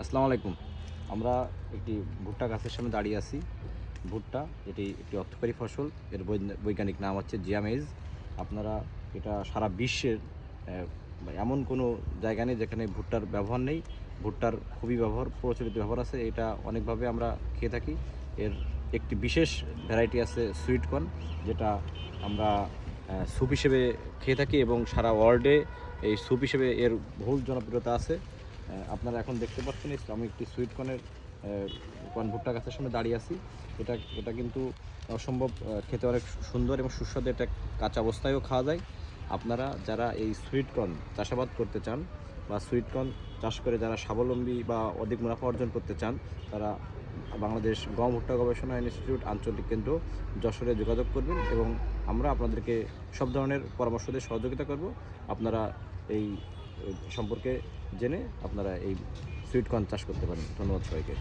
আসসালামু আলাইকুম। আমরা একটি ভুট্টা গাছের সামনে দাঁড়িয়ে আছি। ভুট্টা এটি একটি অর্থকরী ফসল। এর বৈজ্ঞানিক নাম হচ্ছে জিয়া মেইজ। আপনারা এটা সারা বিশ্বের এমন কোনো জায়গা নেই যেখানে ভুট্টার ব্যবহার নেই। ভুট্টার খুবই প্রচলিত ব্যবহার আছে। এটা অনেকভাবে আমরা খেয়ে থাকি। এর একটি বিশেষ ভ্যারাইটি আছে সুইট কর্ন, যেটা আমরা স্যুপ হিসেবে খেয়ে থাকি এবং সারা ওয়ার্ল্ডে এই স্যুপ হিসেবে এর বহুল জনপ্রিয়তা আছে। আপনারা এখন দেখতে পাচ্ছেন আমি একটি সুইট কর্নের কর্ন ভুট্টা গাছের সামনে দাঁড়িয়ে আছি। এটা কিন্তু অসম্ভব খেতে অনেক সুন্দর এবং সুস্বাদু। এটা কাঁচা অবস্থায়ও খাওয়া যায়। আপনারা যারা এই সুইট কর্ন চাষাবাদ করতে চান বা সুইট কর্ন চাষ করে যারা স্বাবলম্বী বা অধিক মুনাফা অর্জন করতে চান, তারা বাংলাদেশ গম ভুট্টা গবেষণা ইনস্টিটিউট আঞ্চলিক কেন্দ্র যশোরে যোগাযোগ করবেন এবং আমরা আপনাদেরকে সব ধরনের পরামর্শ দিয়ে সহযোগিতা করব। আপনারা এই সম্পর্কে জেনে আপনারা এই সুইট কর্ন চাষ করতে পারেন। ধন্যবাদ সবাইকে।